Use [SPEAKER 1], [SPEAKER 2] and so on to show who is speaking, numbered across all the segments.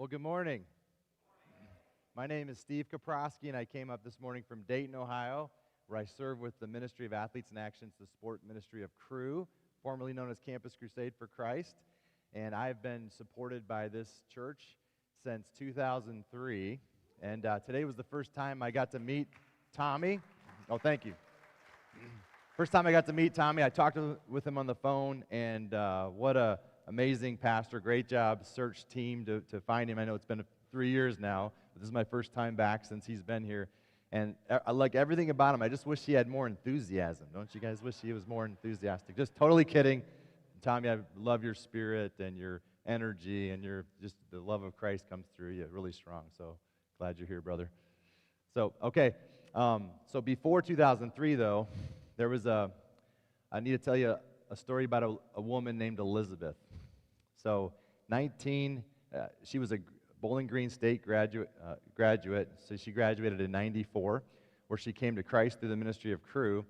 [SPEAKER 1] Well, good morning. My name is Steve Koproski, and I came up this morning from Dayton, Ohio, where I serve with the Ministry of Athletes and Actions, the sport ministry of Crew, formerly known as Campus Crusade for Christ. And I've been supported by this church since 2003. And today was the first time I got to meet Tommy. Oh, thank you. First time I got to meet Tommy, I talked with him on the phone, and what a amazing pastor. Great job, search team to find him. I know it's been 3 years now, but this is my first time back since he's been here. And I like everything about him. I just wish he had more enthusiasm. Don't you guys wish he was more enthusiastic? Just totally kidding. Tommy, I love your spirit and your energy, and just the love of Christ comes through you really strong. So glad you're here, brother. So, okay. So before 2003, though, there was I need to tell you a story about a woman named Elizabeth. So, she was a Bowling Green State graduate, so she graduated in 94, where she came to Christ through the ministry of Crew.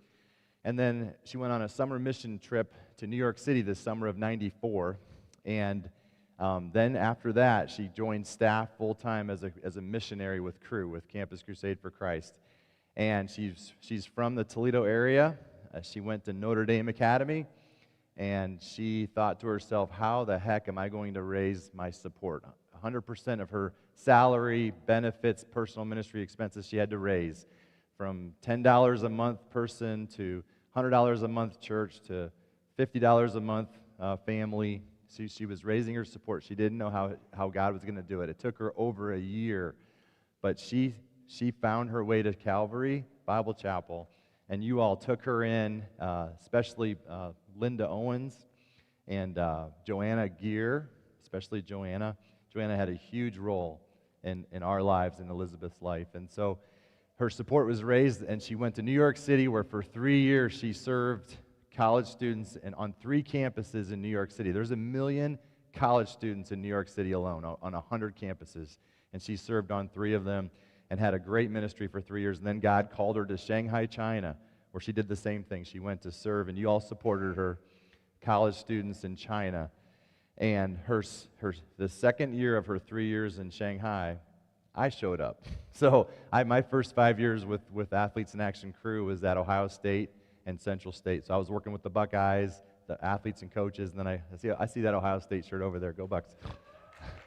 [SPEAKER 1] And then she went on a summer mission trip to New York City this summer of 94. And then after that, she joined staff full-time as a missionary with Crew, with Campus Crusade for Christ. And she's from the Toledo area. She went to Notre Dame Academy, and she thought to herself, how the heck am I going to raise my support? 100% of her salary, benefits, personal ministry expenses she had to raise, from $10 a month person to $100 a month church to $50 a month family. She was raising her support. She didn't know how God was going to do it. It took her over a year, but she found her way to Calvary Bible Chapel, and you all took her in, especially Linda Owens and Joanna Gear, especially Joanna. Joanna had a huge role in our lives, in Elizabeth's life. And so her support was raised, and she went to New York City, where for 3 years she served college students on 3 campuses in New York City. There's 1 million college students in New York City alone, on 100 campuses. And she served on 3 of them and had a great ministry for 3 years. And then God called her to Shanghai, China, where she did the same thing. She went to serve, and you all supported her, college students in China. And the second year of her 3 years in Shanghai, I showed up. So my first 5 years with Athletes in Action Crew was at Ohio State and Central State. So I was working with the Buckeyes, the athletes and coaches, and then I see that Ohio State shirt over there. Go Bucks.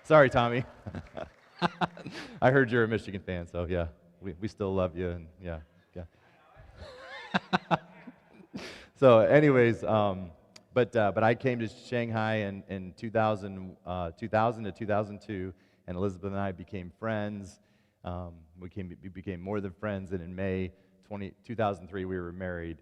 [SPEAKER 1] Sorry, Tommy. I heard you're a Michigan fan, so yeah, we still love you, and yeah. So anyways, but I came to Shanghai in 2000 to 2002, and Elizabeth and I became friends. We became more than friends, and in May 2003 we were married.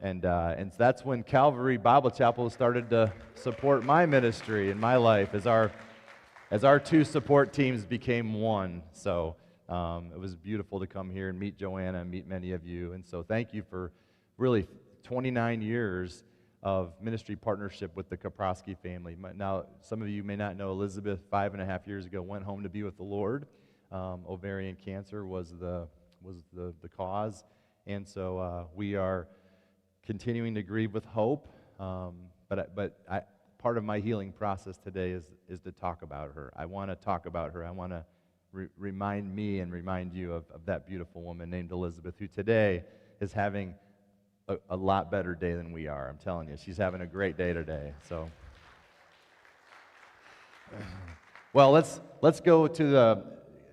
[SPEAKER 1] And so that's when Calvary Bible Chapel started to support my ministry and my life as our 2 support teams became one. So it was beautiful to come here and meet Joanna and meet many of you. And so thank you for really 29 years of ministry partnership with the Koproski family. Now, some of you may not know, Elizabeth, 5.5 years ago, went home to be with the Lord. Ovarian cancer was the cause. And so we are continuing to grieve with hope. But part of my healing process today is to talk about her. I want to talk about her. I want to remind me and remind you of that beautiful woman named Elizabeth, who today is having a lot better day than we are. I'm telling you, she's having a great day today. So, well, let's go to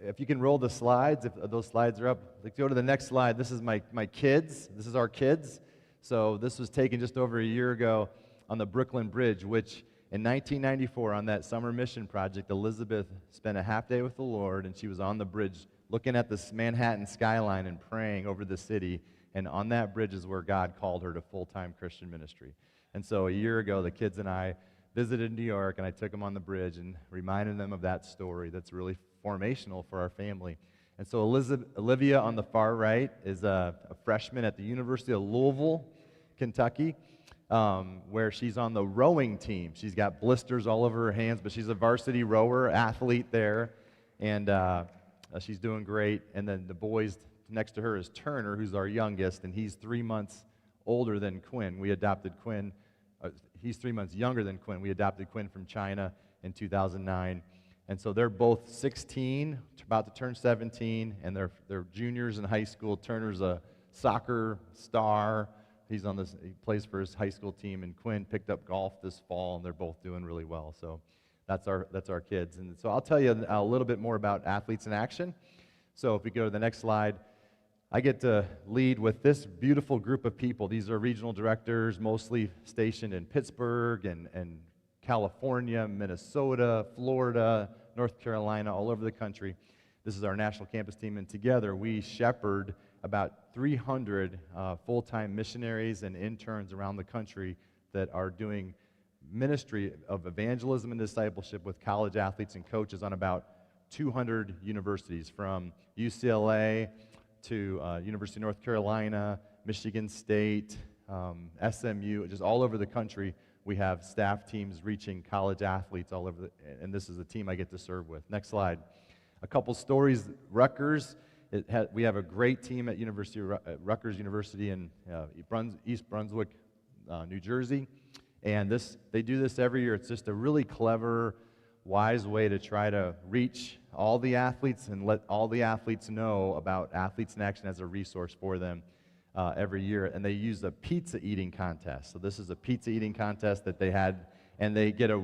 [SPEAKER 1] if you can roll the slides, if those slides are up. Let's go to the next slide. This is my kids. This is our kids. So this was taken just over a year ago on the Brooklyn Bridge, which in 1994, on that summer mission project, Elizabeth spent a half day with the Lord, and she was on the bridge looking at this Manhattan skyline and praying over the city. And on that bridge is where God called her to full-time Christian ministry. And so a year ago, the kids and I visited New York, and I took them on the bridge and reminded them of that story that's really formational for our family. And so Olivia on the far right is a freshman at the University of Louisville, Kentucky, where she's on the rowing team. She's got blisters all over her hands, but she's a varsity rower, athlete there, and she's doing great. And then the boys next to her is Turner, who's our youngest, and he's 3 months older than Quinn. We adopted Quinn. He's 3 months younger than Quinn. We adopted Quinn from China in 2009. And so they're both 16, about to turn 17, and they're juniors in high school. Turner's a soccer star. He plays for his high school team, and Quinn picked up golf this fall, and they're both doing really well. So that's our kids. And so I'll tell you a little bit more about Athletes in Action. So if we go to the next slide, I get to lead with this beautiful group of people. These are regional directors, mostly stationed in Pittsburgh and California, Minnesota, Florida, North Carolina, all over the country. This is our national campus team, and together we shepherd about 300 full-time missionaries and interns around the country that are doing ministry of evangelism and discipleship with college athletes and coaches on about 200 universities, from UCLA to University of North Carolina, Michigan State, SMU, just all over the country. We have staff teams reaching college athletes all over, and this is the team I get to serve with. Next slide. A couple stories. Rutgers, we have a great team at Rutgers University in East Brunswick, New Jersey, and they do this every year. It's just a really clever, wise way to try to reach all the athletes and let all the athletes know about Athletes in Action as a resource for them every year. And they use a pizza eating contest. So this is a pizza eating contest that they had, and they get a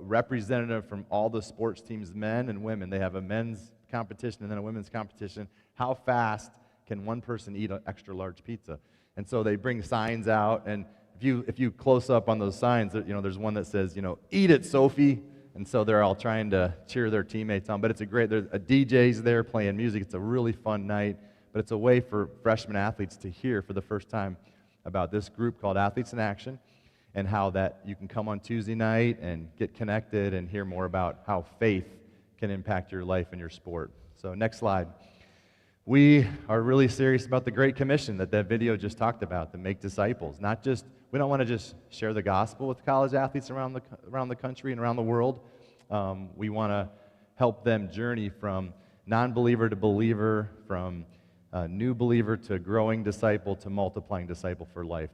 [SPEAKER 1] representative from all the sports teams, men and women. They have a men's competition and then a women's competition. How fast can one person eat an extra large pizza? And so they bring signs out, and if you close up on those signs, there's one that says, "Eat it, Sophie." And so they're all trying to cheer their teammates on. But there's a DJ's there playing music. It's a really fun night. But it's a way for freshman athletes to hear for the first time about this group called Athletes in Action, and how that you can come on Tuesday night and get connected and hear more about how faith can impact your life and your sport. So next slide. We are really serious about the Great Commission that video just talked about, to make disciples. We don't want to just share the gospel with college athletes around the country and around the world. We want to help them journey from non-believer to believer, from new believer to growing disciple to multiplying disciple for life.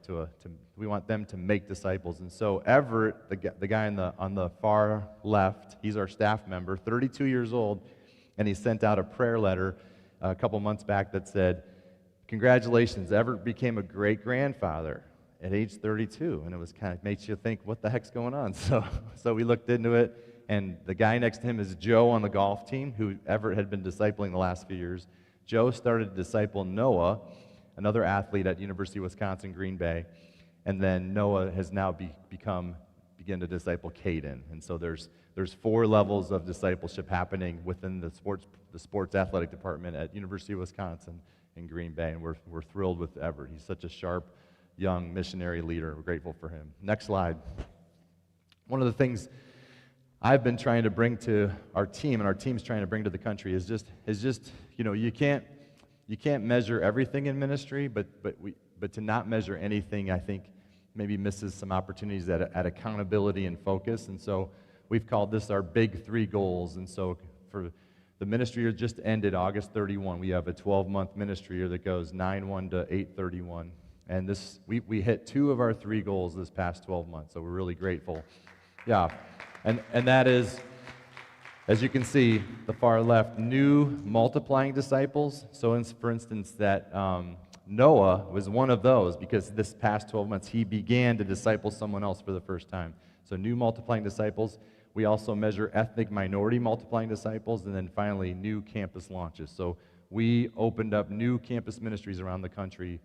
[SPEAKER 1] We want them to make disciples. And so Everett, the guy on the far left, he's our staff member, 32 years old, and he sent out a prayer letter a couple months back that said, "Congratulations, Everett became a great-grandfather at age 32." And it was kind of makes you think, what the heck's going on? So we looked into it, and the guy next to him is Joe on the golf team, who Everett had been discipling the last few years. Joe started to disciple Noah, another athlete at University of Wisconsin, Green Bay, and then Noah has now begin to disciple Caden. And so there's 4 levels of discipleship happening within the sports athletic department at University of Wisconsin in Green Bay, and we're thrilled with Everett. He's such a sharp, young missionary leader. We're grateful for him. Next slide. One of the things I've been trying to bring to our team, and our team's trying to bring to the country, is just you can't measure everything in ministry, but to not measure anything, I think, maybe misses some opportunities at accountability and focus. And so we've called this our big 3 goals. And so for the ministry year just ended August 31, we have a 12-month ministry year that goes 9/1 to 8/31. And we hit 2 of our 3 goals this past 12 months, so we're really grateful. Yeah, and that is, as you can see, the far left, new multiplying disciples. So for instance, that Noah was one of those, because this past 12 months he began to disciple someone else for the first time. So new multiplying disciples. We also measure ethnic minority multiplying disciples, and then finally new campus launches. So we opened up new campus ministries around the country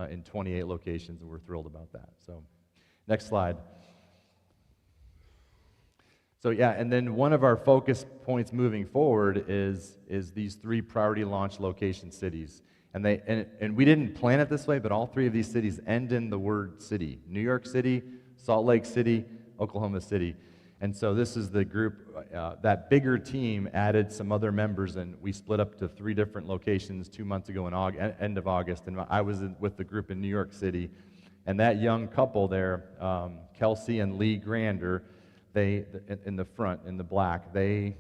[SPEAKER 1] in 28 locations, and we're thrilled about that. So next slide. So yeah, and then one of our focus points moving forward is these 3 priority launch location cities. And we didn't plan it this way, but all 3 of these cities end in the word city. New York City, Salt Lake City, Oklahoma City. And so this is the group, that bigger team added some other members, and we split up to 3 different locations 2 months ago in end of August. And I was with the group in New York City. And that young couple there, Kelsey and Lee Grander, they, in the front, in the black, they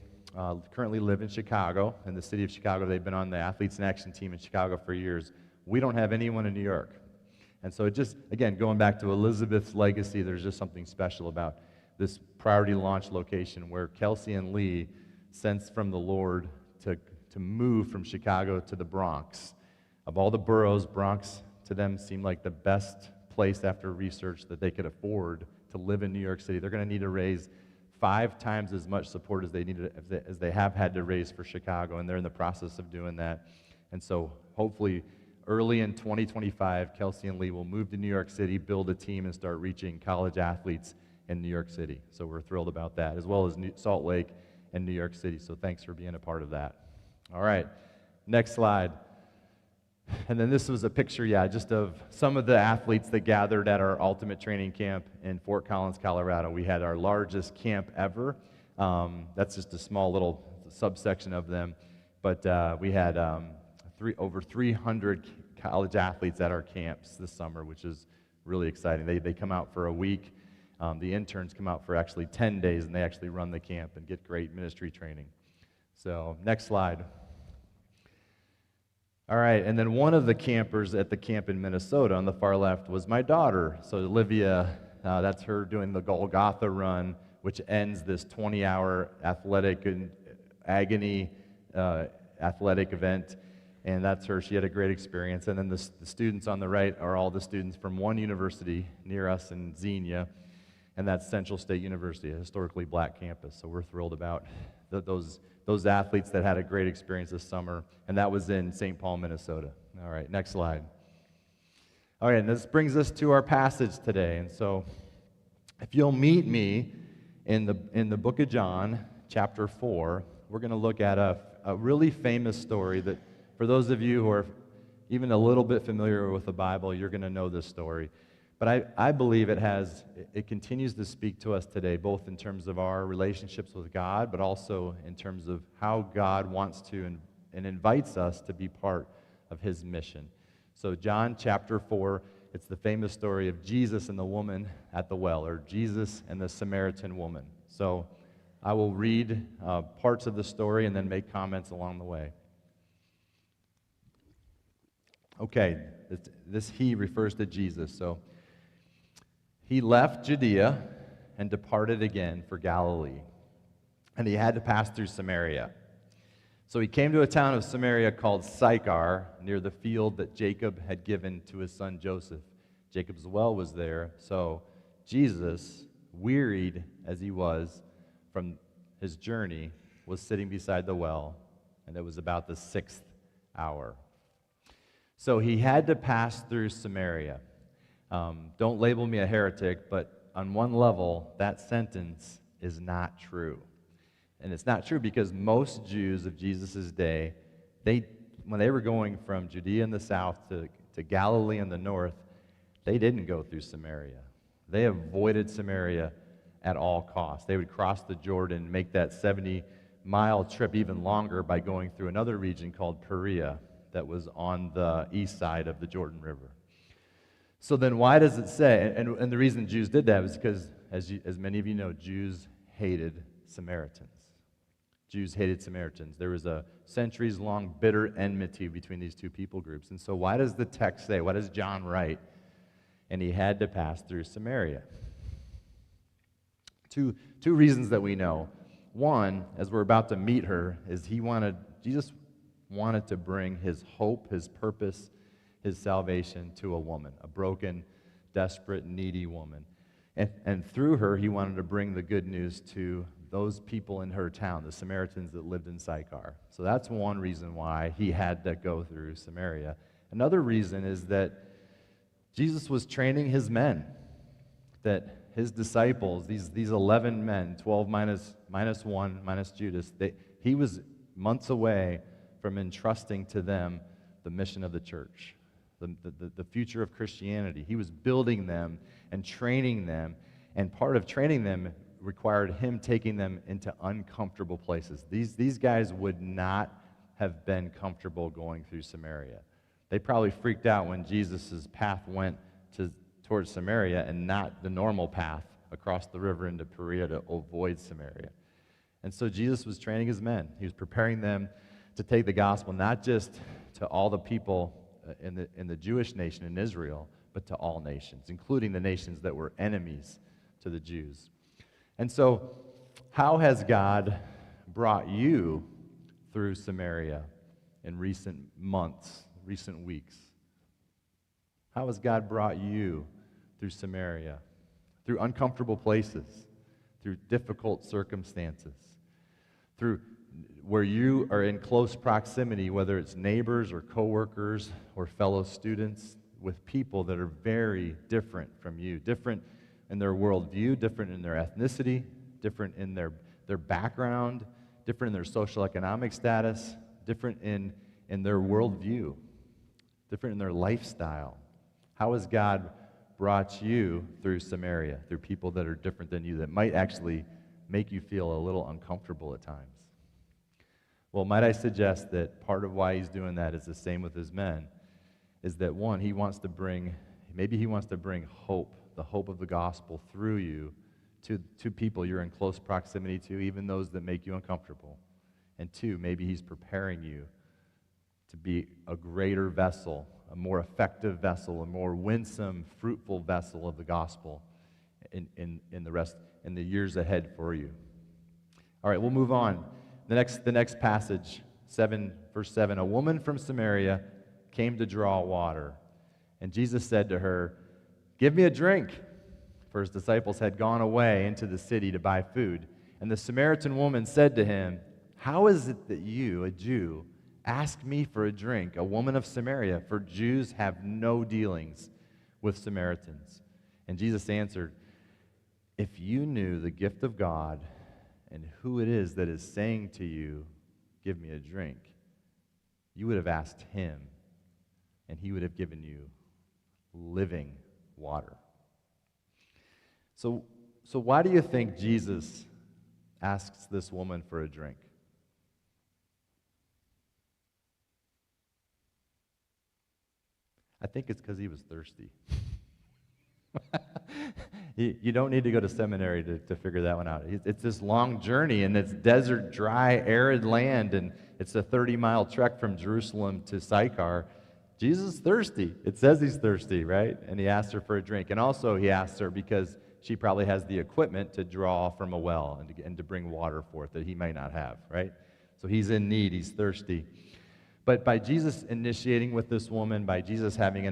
[SPEAKER 1] currently live in Chicago, in the city of Chicago. They've been on the Athletes in Action team in Chicago for years. We don't have anyone in New York. And so it just, again, going back to Elizabeth's legacy, there's just something special about this priority launch location where Kelsey and Lee sense from the Lord to move from Chicago to the Bronx. Of all the boroughs, Bronx to them seemed like the best place after research that they could afford to live in New York City. They're going to need to raise 5 times as much support as they have had to raise for Chicago, and they're in the process of doing that. And so hopefully early in 2025, Kelsey and Lee will move to New York City, build a team, and start reaching college athletes in New York City. So we're thrilled about that, as well as Salt Lake and New York City. So thanks for being a part of that. All right, next slide. And then this was a picture, just of some of the athletes that gathered at our Ultimate Training Camp in Fort Collins, Colorado. We had our largest camp ever. That's just a small little subsection of them. But we had over 300 college athletes at our camps this summer, which is really exciting. They come out for a week. The interns come out for actually 10 days, and they actually run the camp and get great ministry training. So next slide. All right, and then one of the campers at the camp in Minnesota on the far left was my daughter. So Olivia, that's her doing the Golgotha run, which ends this 20-hour athletic and agony athletic event. And that's her. She had a great experience. And then the students on the right are all the students from one university near us in Xenia, and that's Central State University, a historically black campus. So we're thrilled about those athletes that had a great experience this summer, and that was in St. Paul, Minnesota. All right, next slide. All right, and this brings us to our passage today. And so if you'll meet me in the book of John, chapter 4, we're going to look at a really famous story that, for those of you who are even a little bit familiar with the Bible, you're going to know this story. But I believe it continues to speak to us today, both in terms of our relationships with God, but also in terms of how God wants to and invites us to be part of his mission. So John chapter 4, it's the famous story of Jesus and the woman at the well, or Jesus and the Samaritan woman. So I will read parts of the story and then make comments along the way. Okay, this he refers to Jesus. So he left Judea and departed again for Galilee, and he had to pass through Samaria. So he came to a town of Samaria called Sychar, near the field that Jacob had given to his son Joseph. Jacob's well was there, so Jesus, wearied as he was from his journey, was sitting beside the well, and it was about the 6th hour. So he had to pass through Samaria. Don't label me a heretic, but on one level, that sentence is not true. And it's not true because most Jews of Jesus' day, when they were going from Judea in the south to Galilee in the north, they didn't go through Samaria. They avoided Samaria at all costs. They would cross the Jordan, make that 70-mile trip even longer by going through another region called Perea that was on the east side of the Jordan River. So then why does it say, and the reason Jews did that was because, as many of you know, Jews hated Samaritans. Jews hated Samaritans. There was a centuries-long bitter enmity between these two people groups. And so why does the text say, why does John write, and he had to pass through Samaria? Two reasons that we know. One, as we're about to meet her, is Jesus wanted to bring his hope, his purpose, his salvation to a woman, a broken, desperate, needy woman. And through her, he wanted to bring the good news to those people in her town, the Samaritans that lived in Sychar. So that's one reason why he had to go through Samaria. Another reason is that Jesus was training his men, that his disciples, these 11 men, 12 minus 1, minus Judas, he was months away from entrusting to them the mission of the church, the future of Christianity. He was building them and training them, and part of training them required him taking them into uncomfortable places. These guys would not have been comfortable going through Samaria. They probably freaked out when Jesus' path went towards Samaria and not the normal path across the river into Perea to avoid Samaria. And so Jesus was training his men. He was preparing them to take the gospel not just to all the people in the Jewish nation in Israel, but to all nations, including the nations that were enemies to the Jews. And so, how has God brought you through Samaria in recent months, recent weeks? How has God brought you through Samaria, through uncomfortable places, through difficult circumstances, through where you are in close proximity, whether it's neighbors or coworkers or fellow students, with people that are very different from you, different in their worldview, different in their ethnicity, different in their background, different in their social economic status, different in their worldview, different in their lifestyle. How has God brought you through Samaria, through people that are different than you, that might actually make you feel a little uncomfortable at times? Well, might I suggest that part of why he's doing that is the same with his men, is that one, he wants to bring hope, the hope of the gospel through you to people you're in close proximity to, even those that make you uncomfortable. And two, maybe he's preparing you to be a greater vessel, a more effective vessel, a more winsome, fruitful vessel of the gospel in the years ahead for you. All right, we'll move on. The next passage, verse 7, a woman from Samaria came to draw water. And Jesus said to her, "Give me a drink," for his disciples had gone away into the city to buy food. And the Samaritan woman said to him, "How is it that you, a Jew, ask me for a drink, a woman of Samaria? For Jews have no dealings with Samaritans." And Jesus answered, "If you knew the gift of God and who it is that is saying to you, 'Give me a drink,' you would have asked him, and he would have given you living water." So why do you think Jesus asks this woman for a drink? I think it's because he was thirsty. You don't need to go to seminary to figure that one out. It's this long journey, and it's desert, dry, arid land, and it's a 30-mile trek from Jerusalem to Sychar. Jesus is thirsty. It says he's thirsty, right? And he asks her for a drink. And also he asks her because she probably has the equipment to draw from a well and to bring water forth that he might not have, right? So he's in need. He's thirsty. But by Jesus initiating with this woman, by Jesus having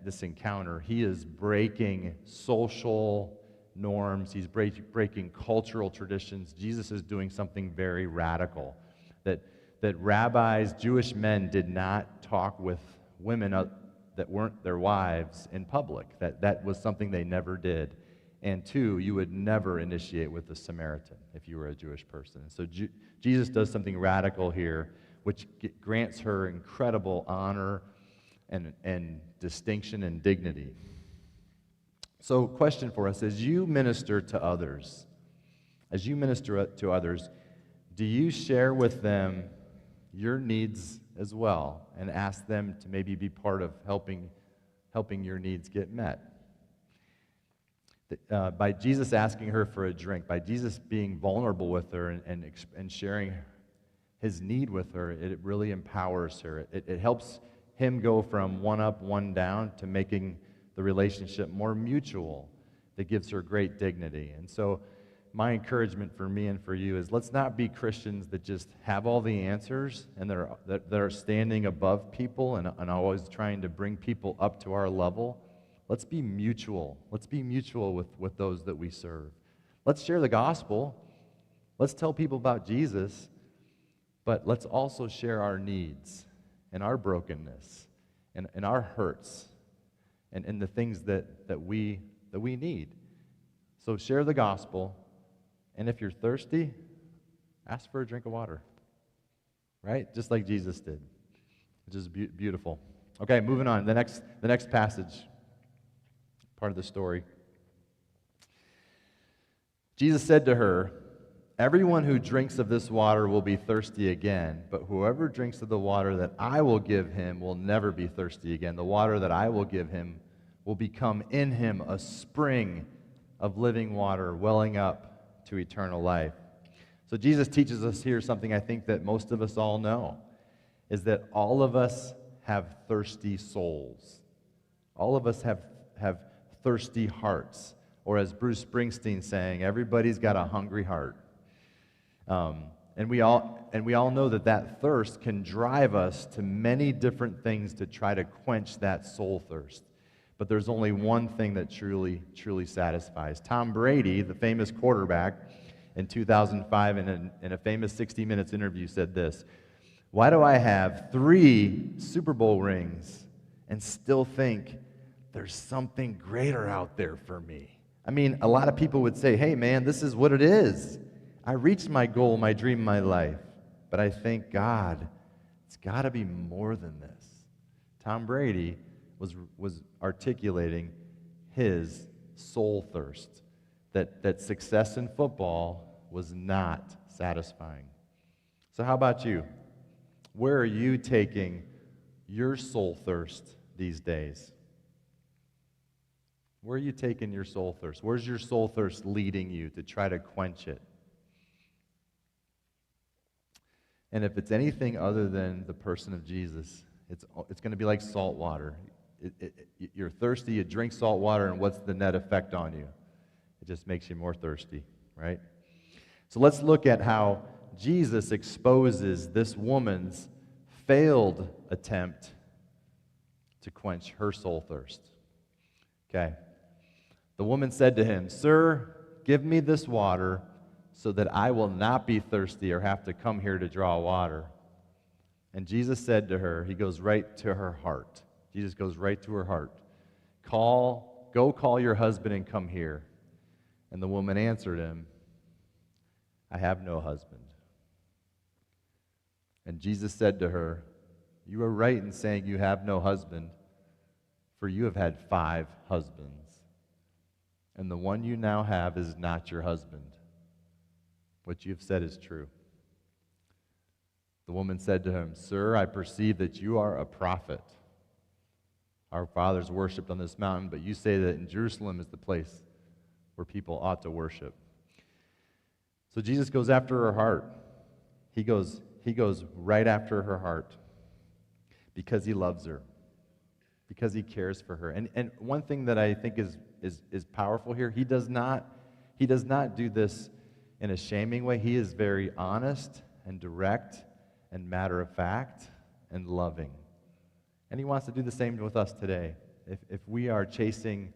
[SPEAKER 1] this encounter, he is breaking social norms. He's breaking cultural traditions. Jesus is doing something very radical that rabbis, Jewish men, did not talk with women that weren't their wives in public. That was something they never did. And two, you would never initiate with a Samaritan if you were a Jewish person. So Jesus does something radical here, which grants her incredible honor and distinction and dignity. So, question for us: as you minister to others, do you share with them your needs as well and ask them to maybe be part of helping your needs get met? By Jesus asking her for a drink, by Jesus being vulnerable with her and sharing his need with her, it really empowers her. It helps him go from one up, one down to making the relationship more mutual. That gives her great dignity. And so my encouragement for me and for you is, let's not be Christians that just have all the answers and that are standing above people and always trying to bring people up to our level. Let's be mutual. Let's be mutual with those that we serve. Let's share the gospel. Let's tell people about Jesus. But let's also share our needs and our brokenness and our hurts and the things that we need. So share the gospel, and if you're thirsty, ask for a drink of water, right? Just like Jesus did, which is beautiful. Okay, moving on. The next passage, part of the story. Jesus said to her, "Everyone who drinks of this water will be thirsty again, but whoever drinks of the water that I will give him will never be thirsty again. The water that I will give him will become in him a spring of living water welling up to eternal life." So Jesus teaches us here something I think that most of us all know, is that all of us have thirsty souls. All of us have thirsty hearts. Or as Bruce Springsteen sang, everybody's got a hungry heart. And we all know that thirst can drive us to many different things to try to quench that soul thirst. But there's only one thing that truly satisfies. Tom Brady, the famous quarterback, in 2005 in a famous 60 Minutes interview said this: "Why do I have 3 Super Bowl rings and still think there's something greater out there for me?" I mean, a lot of people would say, "Hey man, this is what it is. I reached my goal, my dream, my life." But I think, God, it's got to be more than this. Tom Brady was articulating his soul thirst, that success in football was not satisfying. So how about you? Where are you taking your soul thirst these days? Where are you taking your soul thirst? Where's your soul thirst leading you to try to quench it? And if it's anything other than the person of Jesus, it's going to be like salt water. You're thirsty, you drink salt water, and what's the net effect on you? It just makes you more thirsty, right? So let's look at how Jesus exposes this woman's failed attempt to quench her soul thirst. Okay. The woman said to him, "Sir, give me this water so that I will not be thirsty or have to come here to draw water." And Jesus said to her, he goes right to her heart. Jesus goes right to her heart. Go call your husband and come here." And the woman answered him, "I have no husband." And Jesus said to her, "You are right in saying you have no husband, for you have had 5 husbands, and the one you now have is not your husband. What you have said is true." The woman said to him, "Sir, I perceive that you are a prophet. Our fathers worshipped on this mountain, but you say that in Jerusalem is the place where people ought to worship." So Jesus goes after her heart. He goes right after her heart because he loves her, because he cares for her. And one thing that I think is powerful here, he does not do this in a shaming way. He is very honest and direct and matter of fact and loving. And he wants to do the same with us today. If we are chasing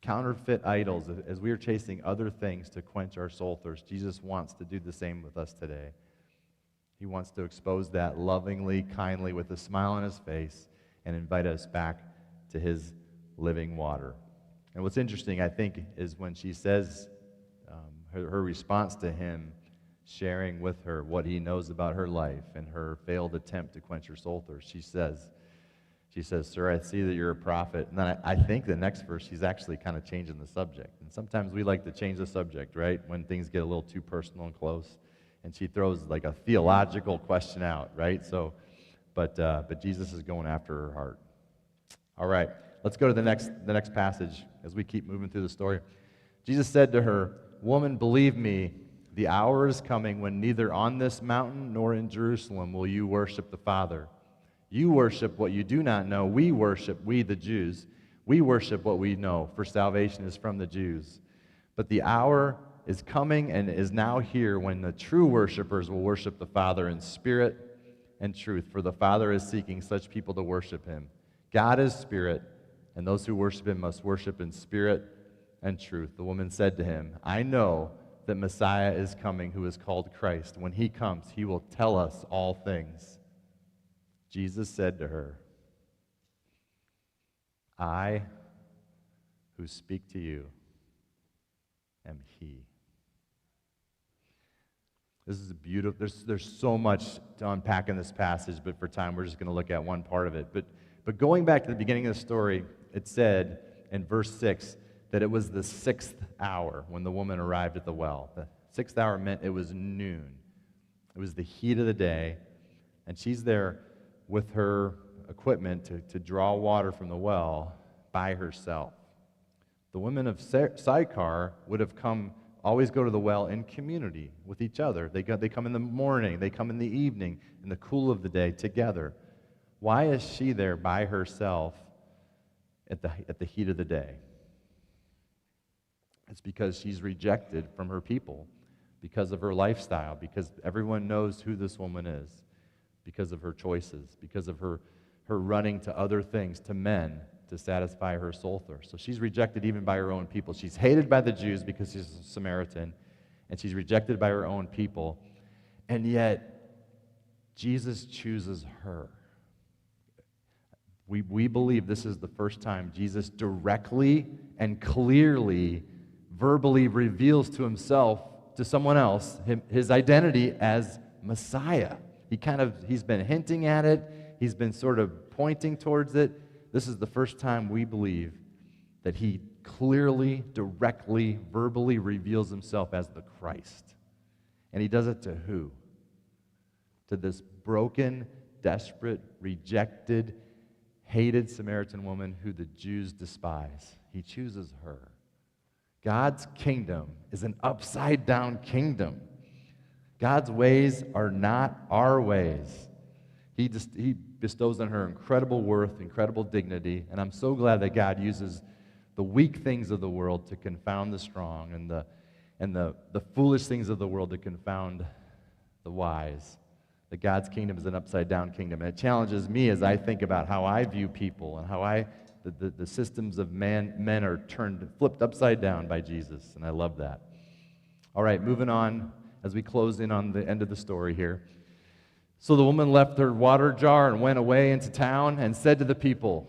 [SPEAKER 1] counterfeit idols, as we are chasing other things to quench our soul thirst, Jesus wants to do the same with us today. He wants to expose that lovingly, kindly, with a smile on his face, and invite us back to his living water. And what's interesting, I think, is when she says her response to him, sharing with her what he knows about her life and her failed attempt to quench her soul thirst. She says, "Sir, I see that you're a prophet." And then I think the next verse, she's actually kind of changing the subject. And sometimes we like to change the subject, right, when things get a little too personal and close. And she throws like a theological question out, right? So, but Jesus is going after her heart. All right, let's go to the next passage as we keep moving through the story. Jesus said to her, "Woman, believe me, the hour is coming when neither on this mountain nor in Jerusalem will you worship the Father. You worship what you do not know. We the Jews, we worship what we know, for salvation is from the Jews. But the hour is coming and is now here when the true worshipers will worship the Father in spirit and truth, for the Father is seeking such people to worship him. God is spirit, and those who worship him must worship in spirit and truth." The woman said to him, "I know that Messiah is coming, who is called Christ. When he comes, he will tell us all things." Jesus said to her, "I who speak to you am he." This is beautiful. There's so much to unpack in this passage, but for time, we're just going to look at one part of it. But going back to the beginning of the story, it said in verse 6 that it was the 6th hour when the woman arrived at the well. The 6th hour meant it was noon. It was the heat of the day, and she's there with her equipment to draw water from the well by herself. The women of Sychar would have always go to the well in community with each other. They come in the morning, they come in the evening, in the cool of the day together. Why is she there by herself at the heat of the day? It's because she's rejected from her people, because of her lifestyle, because everyone knows who this woman is, because of her choices, because of her running to other things, to men, to satisfy her soul thirst. So she's rejected even by her own people. She's hated by the Jews because she's a Samaritan, and she's rejected by her own people. And yet, Jesus chooses her. We believe this is the first time Jesus directly and clearly, verbally reveals to himself, to someone else, his identity as Messiah. He's been hinting at it. He's been sort of pointing towards it. This is the first time we believe that he clearly, directly, verbally reveals himself as the Christ. And he does it to who? To this broken, desperate, rejected, hated Samaritan woman who the Jews despise. He chooses her. God's kingdom is an upside-down kingdom. God's ways are not our ways. He bestows on her incredible worth, incredible dignity, and I'm so glad that God uses the weak things of the world to confound the strong, and the foolish things of the world to confound the wise. That God's kingdom is an upside-down kingdom, and it challenges me as I think about how I view people and how the systems of men are flipped upside down by Jesus, and I love that. All right, moving on as we close in on the end of the story here. So the woman left her water jar and went away into town and said to the people,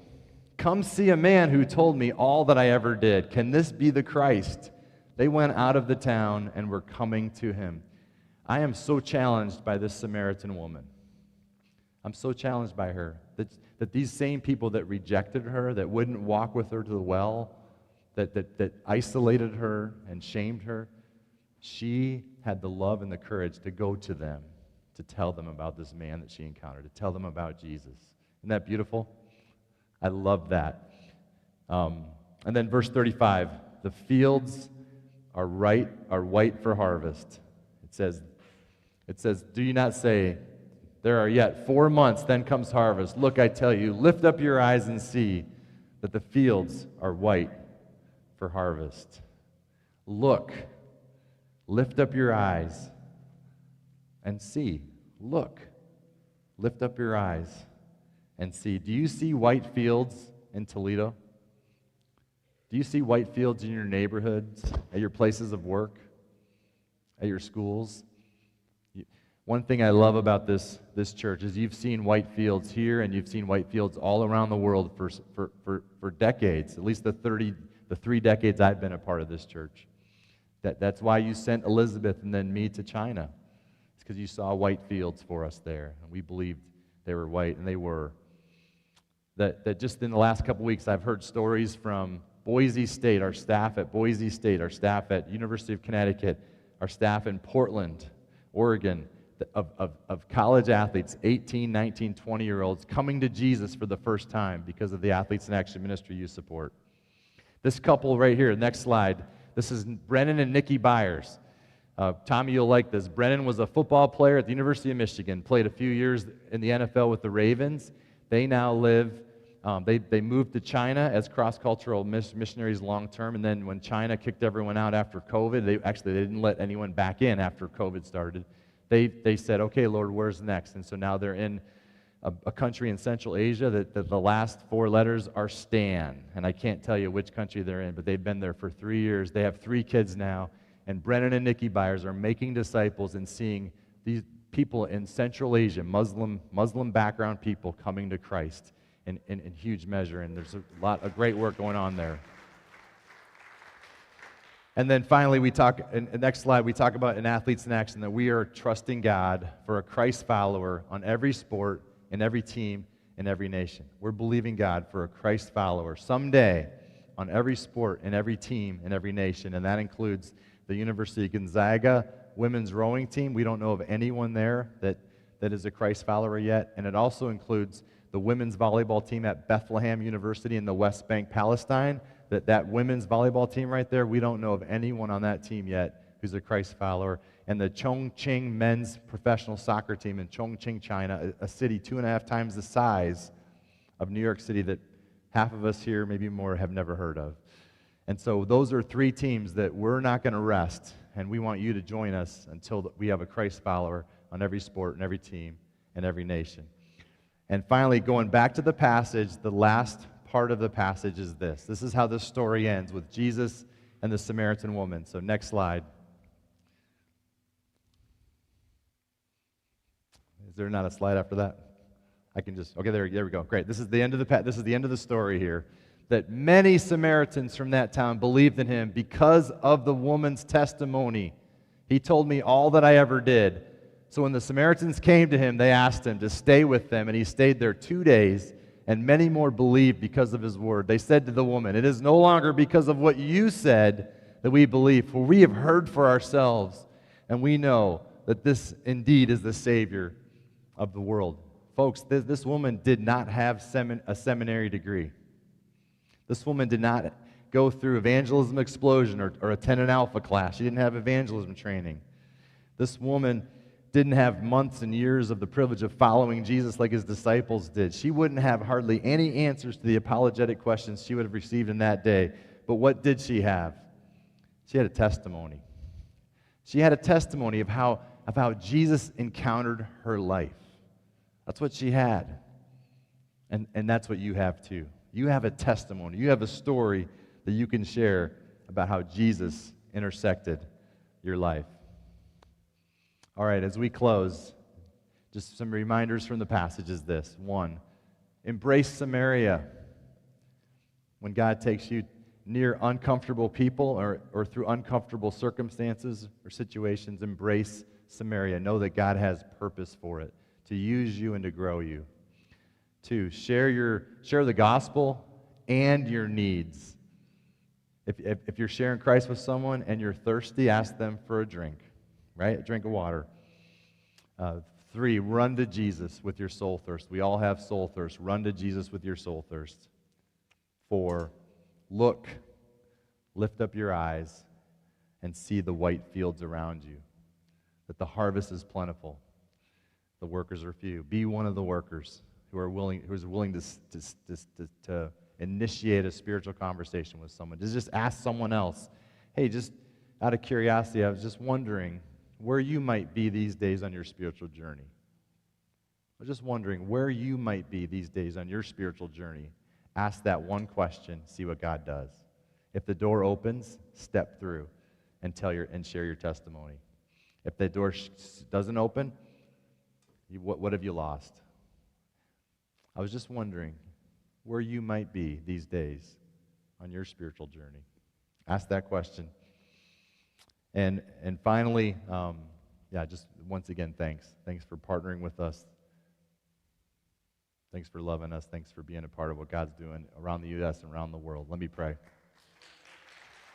[SPEAKER 1] "Come see a man who told me all that I ever did. Can this be the Christ?" They went out of the town and were coming to him. I am so challenged by this Samaritan woman. I'm so challenged by her. That these same people that rejected her, that wouldn't walk with her to the well, that isolated her and shamed her, she had the love and the courage to go to them, to tell them about this man that she encountered, to tell them about Jesus. Isn't that beautiful? I love that. And then verse 35, the fields are white for harvest. It says, do you not say, there are yet 4 months, then comes harvest. Look, I tell you, lift up your eyes and see that the fields are white for harvest. Look, lift up your eyes and see. Look, lift up your eyes and see. Do you see white fields in Toledo? Do you see white fields in your neighborhoods, at your places of work, at your schools? One thing I love about this church is you've seen white fields here, and you've seen white fields all around the world for decades, at least the 3 decades I've been a part of this church. That's why you sent Elizabeth and then me to China. It's because you saw white fields for us there, and we believed they were white, and they were. That just in the last couple weeks, I've heard stories from Boise State, our staff at Boise State, our staff at University of Connecticut, our staff in Portland, Oregon, of college athletes, 18, 19, 20-year-olds, coming to Jesus for the first time because of the Athletes in Action ministry you support. This couple right here, next slide, this is Brennan and Nikki Byers. Tommy, you'll like this. Brennan was a football player at the University of Michigan, played a few years in the NFL with the Ravens. They now live, they moved to China as cross-cultural missionaries long-term, and then when China kicked everyone out after COVID, they didn't let anyone back in after COVID started. They said, okay, Lord, where's next? And so now they're in a country in Central Asia that the last 4 letters are Stan. And I can't tell you which country they're in, but they've been there for 3 years. They have 3 kids now. And Brennan and Nikki Byers are making disciples and seeing these people in Central Asia, Muslim background people coming to Christ in huge measure. And there's a lot of great work going on there. And then finally, next slide, we talk about in Athletes in Action that we are trusting God for a Christ follower on every sport, in every team, in every nation. We're believing God for a Christ follower someday on every sport, in every team, in every nation, and that includes the University of Gonzaga women's rowing team. We don't know of anyone there that is a Christ follower yet, and it also includes the women's volleyball team at Bethlehem University in the West Bank, Palestine. That women's volleyball team right there, we don't know of anyone on that team yet who's a Christ follower. And the Chongqing men's professional soccer team in Chongqing, China, a city 2.5 times the size of New York City that half of us here, maybe more, have never heard of. And so those are 3 teams that we're not going to rest and we want you to join us until we have a Christ follower on every sport and every team and every nation. And finally, going back to the passage, the last part of the passage is this. This is how this story ends, with Jesus and the Samaritan woman. So next slide. Is there not a slide after that? I can just, okay, there we go. Great. This is the end of the story here. That many Samaritans from that town believed in him because of the woman's testimony. He told me all that I ever did. So when the Samaritans came to him, they asked him to stay with them, and he stayed there 2 days, and many more believed because of his word. They said to the woman, "It is no longer because of what you said that we believe, for we have heard for ourselves, and we know that this indeed is the Savior of the world." Folks, this woman did not have a seminary degree. This woman did not go through evangelism explosion or attend an alpha class. She didn't have evangelism training. This woman didn't have months and years of the privilege of following Jesus like his disciples did. She wouldn't have hardly any answers to the apologetic questions she would have received in that day. But what did she have? She had a testimony. She had a testimony of how Jesus encountered her life. That's what she had. And that's what you have too. You have a testimony. You have a story that you can share about how Jesus intersected your life. All right, as we close, just some reminders from the passage is this. 1, embrace Samaria. When God takes you near uncomfortable people or through uncomfortable circumstances or situations, embrace Samaria. Know that God has purpose for it, to use you and to grow you. 2, share the gospel and your needs. If you're sharing Christ with someone and you're thirsty, ask them for a drink, right? A drink of water. 3, run to Jesus with your soul thirst. We all have soul thirst. Run to Jesus with your soul thirst. 4, look, lift up your eyes, and see the white fields around you, that the harvest is plentiful. The workers are few. Be one of the workers who's willing to initiate a spiritual conversation with someone. To just ask someone else, hey, just out of curiosity, I was just wondering where you might be these days on your spiritual journey. I was just wondering where you might be these days on your spiritual journey. Ask that one question, see what God does. If the door opens, step through and share your testimony. If the door doesn't open, what have you lost? I was just wondering where you might be these days on your spiritual journey. Ask that question. And finally, just once again, thanks. Thanks for partnering with us. Thanks for loving us. Thanks for being a part of what God's doing around the U.S. and around the world. Let me pray.